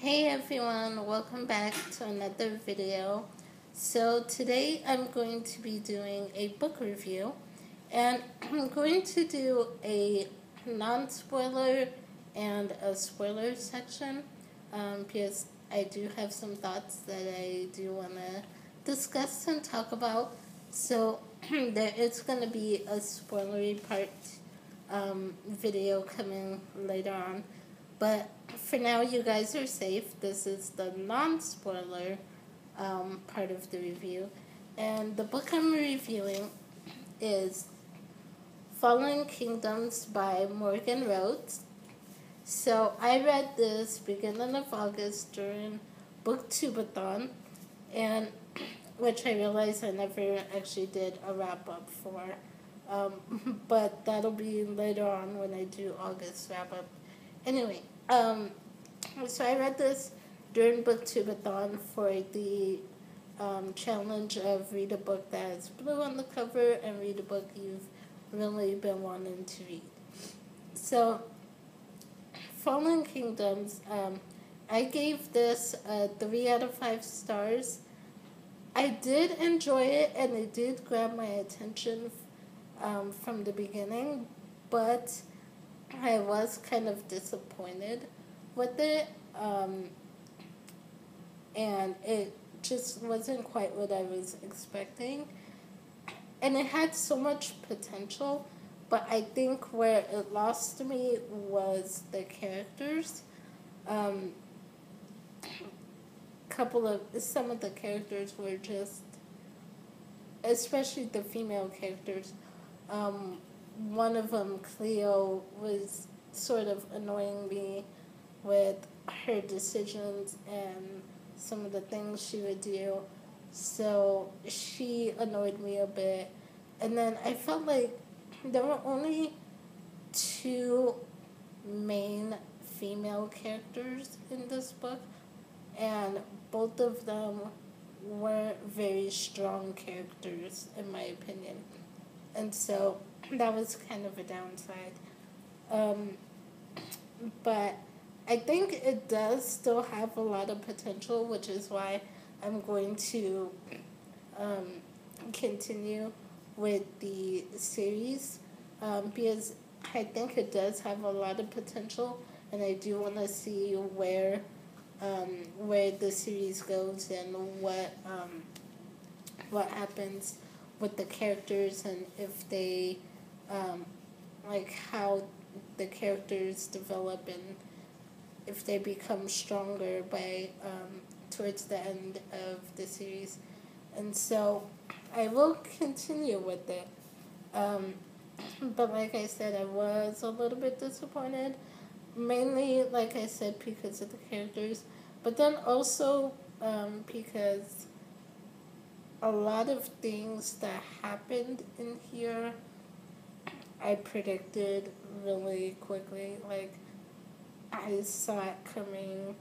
Hey everyone, welcome back to another video. So today I'm going to be doing a book review, and I'm going to do a non-spoiler and a spoiler section because I do have some thoughts that I do want to discuss and talk about. So there is going to be a spoilery part video coming later on. But for now, you guys are safe. This is the non-spoiler part of the review. And the book I'm reviewing is Fallen Kingdoms by Morgan Rhodes. So I read this beginning of August during Booktubeathon, and which I realized I never actually did a wrap-up for. But that'll be later on when I do August wrap-up. Anyway, so I read this during Booktubeathon for the challenge of read a book that has blue on the cover and read a book you've really been wanting to read. So, Fallen Kingdoms, I gave this 3 out of 5 stars. I did enjoy it and it did grab my attention from the beginning, but I was kind of disappointed with it, and it just wasn't quite what I was expecting. And it had so much potential, but I think where it lost me was the characters. Some of the characters were just, especially the female characters. One of them, Cleo, was sort of annoying me with her decisions and some of the things she would do. So she annoyed me a bit. And then I felt like there were only 2 main female characters in this book, and both of them weren't very strong characters, in my opinion. And so that was kind of a downside. But I think it does still have a lot of potential, which is why I'm going to continue with the series, because I think it does have a lot of potential, and I do want to see where the series goes and what happens with the characters, and if they like how the characters develop and if they become stronger by towards the end of the series. And so I will continue with it. But like I said, I was a little bit disappointed, mainly, like I said, because of the characters, but then also because a lot of things that happened in here I predicted really quickly. Like, I saw it coming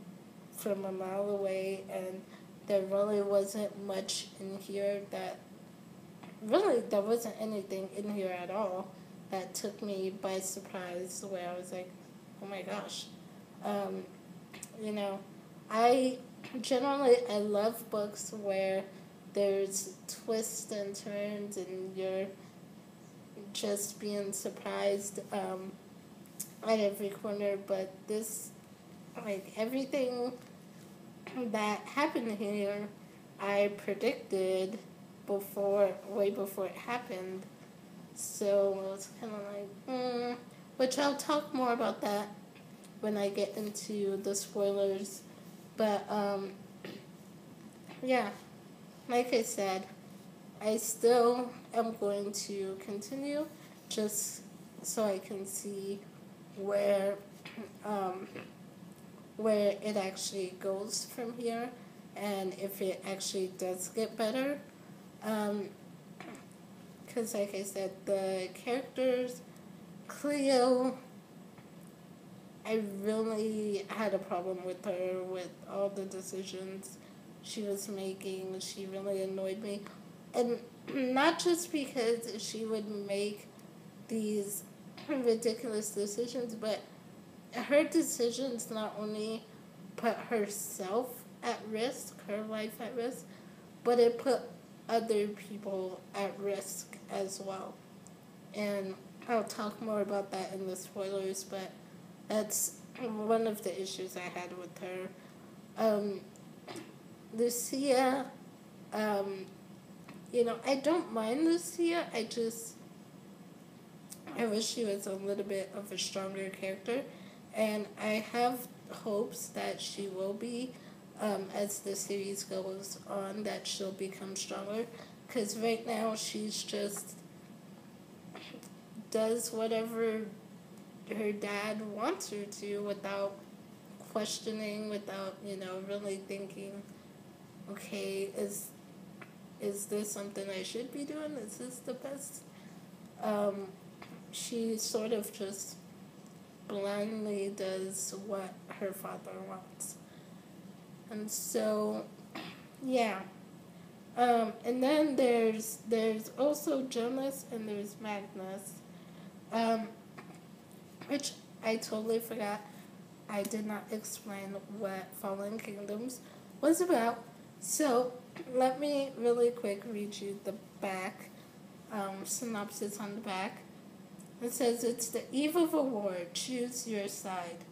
from a mile away, and there really wasn't much in here there wasn't anything in here at all that took me by surprise, where I was like, oh my gosh. You know, I love books where there's twists and turns and you're just being surprised at every corner, but this, like, everything that happened here I predicted way before it happened. So it was kind of like, which I'll talk more about that when I get into the spoilers. But yeah, like I said, I still am going to continue just so I can see where it actually goes from here, and if it actually does get better. Because like I said, the characters, Cleo, I really had a problem with her, with all the decisions she was making. She really annoyed me. And not just because she would make these ridiculous decisions, but her decisions not only put herself at risk, her life at risk, but it put other people at risk as well. And I'll talk more about that in the spoilers, but that's one of the issues I had with her. Lucia, I don't mind Lucia. I wish she was a little bit of a stronger character, and I have hopes that she will be, as the series goes on, that she'll become stronger, because right now she's just does whatever her dad wants her to without questioning, without, really thinking, okay, is this something I should be doing? Is this the best? She sort of just blindly does what her father wants. And so, yeah. And then there's also Jonas and there's Magnus, which I totally forgot. I did not explain what Fallen Kingdoms was about. So let me really quick read you the back, synopsis on the back. It says, it's the eve of a war. Choose your side.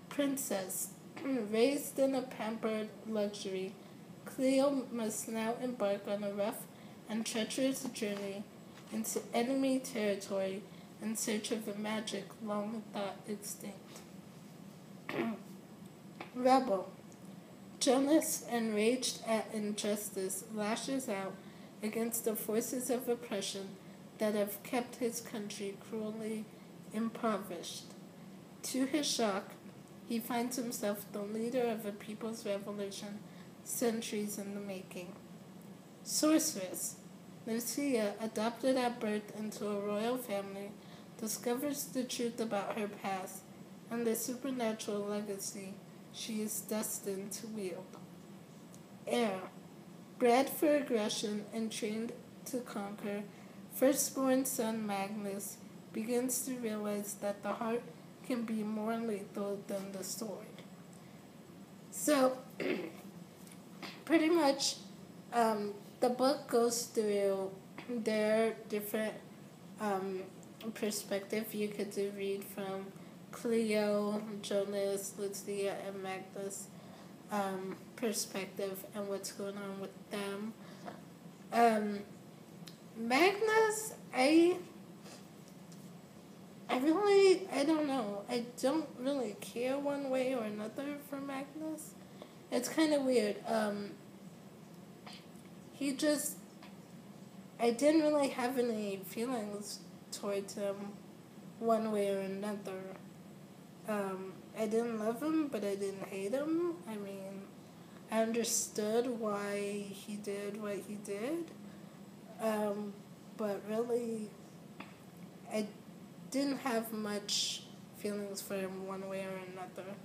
Princess, raised in a pampered luxury, Cleo must now embark on a rough and treacherous journey into enemy territory in search of a magic long thought extinct. Rebel. Jonas, enraged at injustice, lashes out against the forces of oppression that have kept his country cruelly impoverished. To his shock, he finds himself the leader of a people's revolution centuries in the making. Sorceress. Lucia, adopted at birth into a royal family, discovers the truth about her past and the supernatural legacy she is destined to wield. Heir. Bred for aggression and trained to conquer, firstborn son Magnus begins to realize that the heart can be more lethal than the sword. So, pretty much, the book goes through their different perspective. You could read from Cleo, Jonas, Lucia, and Magnus' perspective and what's going on with them. Magnus, I don't know. I don't really care one way or another for Magnus. It's kind of weird. I didn't really have any feelings towards him one way or another. I didn't love him, but I didn't hate him. I mean, I understood why he did what he did. But really, I didn't have much feelings for him one way or another.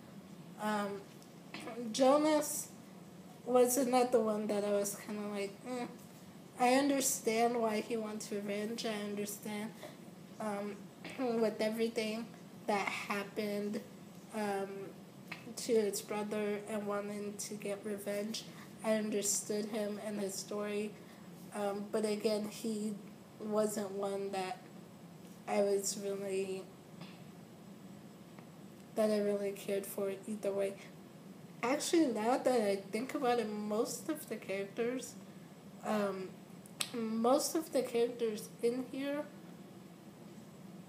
Jonas was another one that I was kind of like, I understand why he wants revenge. I understand with everything that happened to his brother and wanting to get revenge. I understood him and his story. But again, he wasn't one that I really cared for either way. Actually, now that I think about it, most of the characters in here,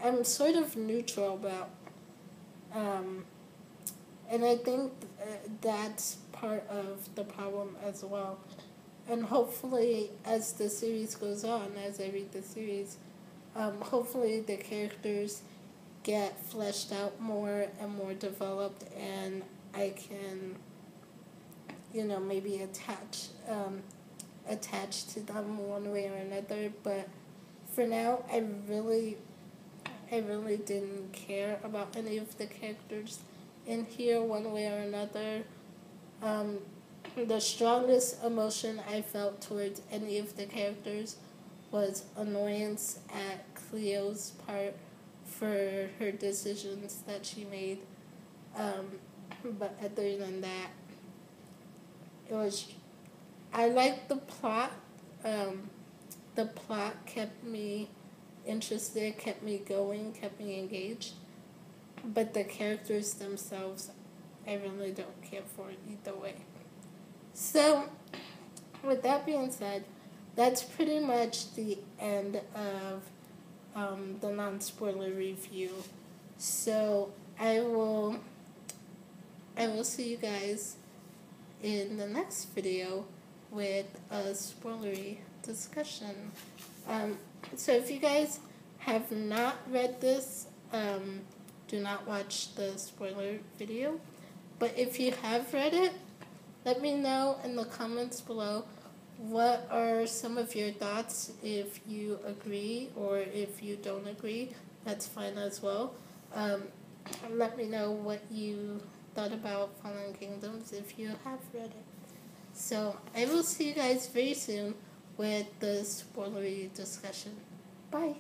I'm sort of neutral about. And I think that's part of the problem as well. And hopefully, as the series goes on, as I read the series, hopefully the characters get fleshed out more and more developed, and I can, maybe attach to them one way or another. But for now, I really didn't care about any of the characters in here one way or another. The strongest emotion I felt towards any of the characters was annoyance at Cleo's part for her decisions that she made. but other than that, it was. I liked the plot. The plot kept me interested, kept me going, kept me engaged. But the characters themselves, I really don't care for either way. So, with that being said, that's pretty much the end of the non-spoiler review. So I will see you guys in the next video with a spoilery discussion. So if you guys have not read this, do not watch the spoiler video. But if you have read it, let me know in the comments below what are some of your thoughts. If you agree or if you don't agree, that's fine as well. Let me know what you thought about Fallen Kingdoms if you have read it. So I will see you guys very soon with the spoilery discussion. Bye.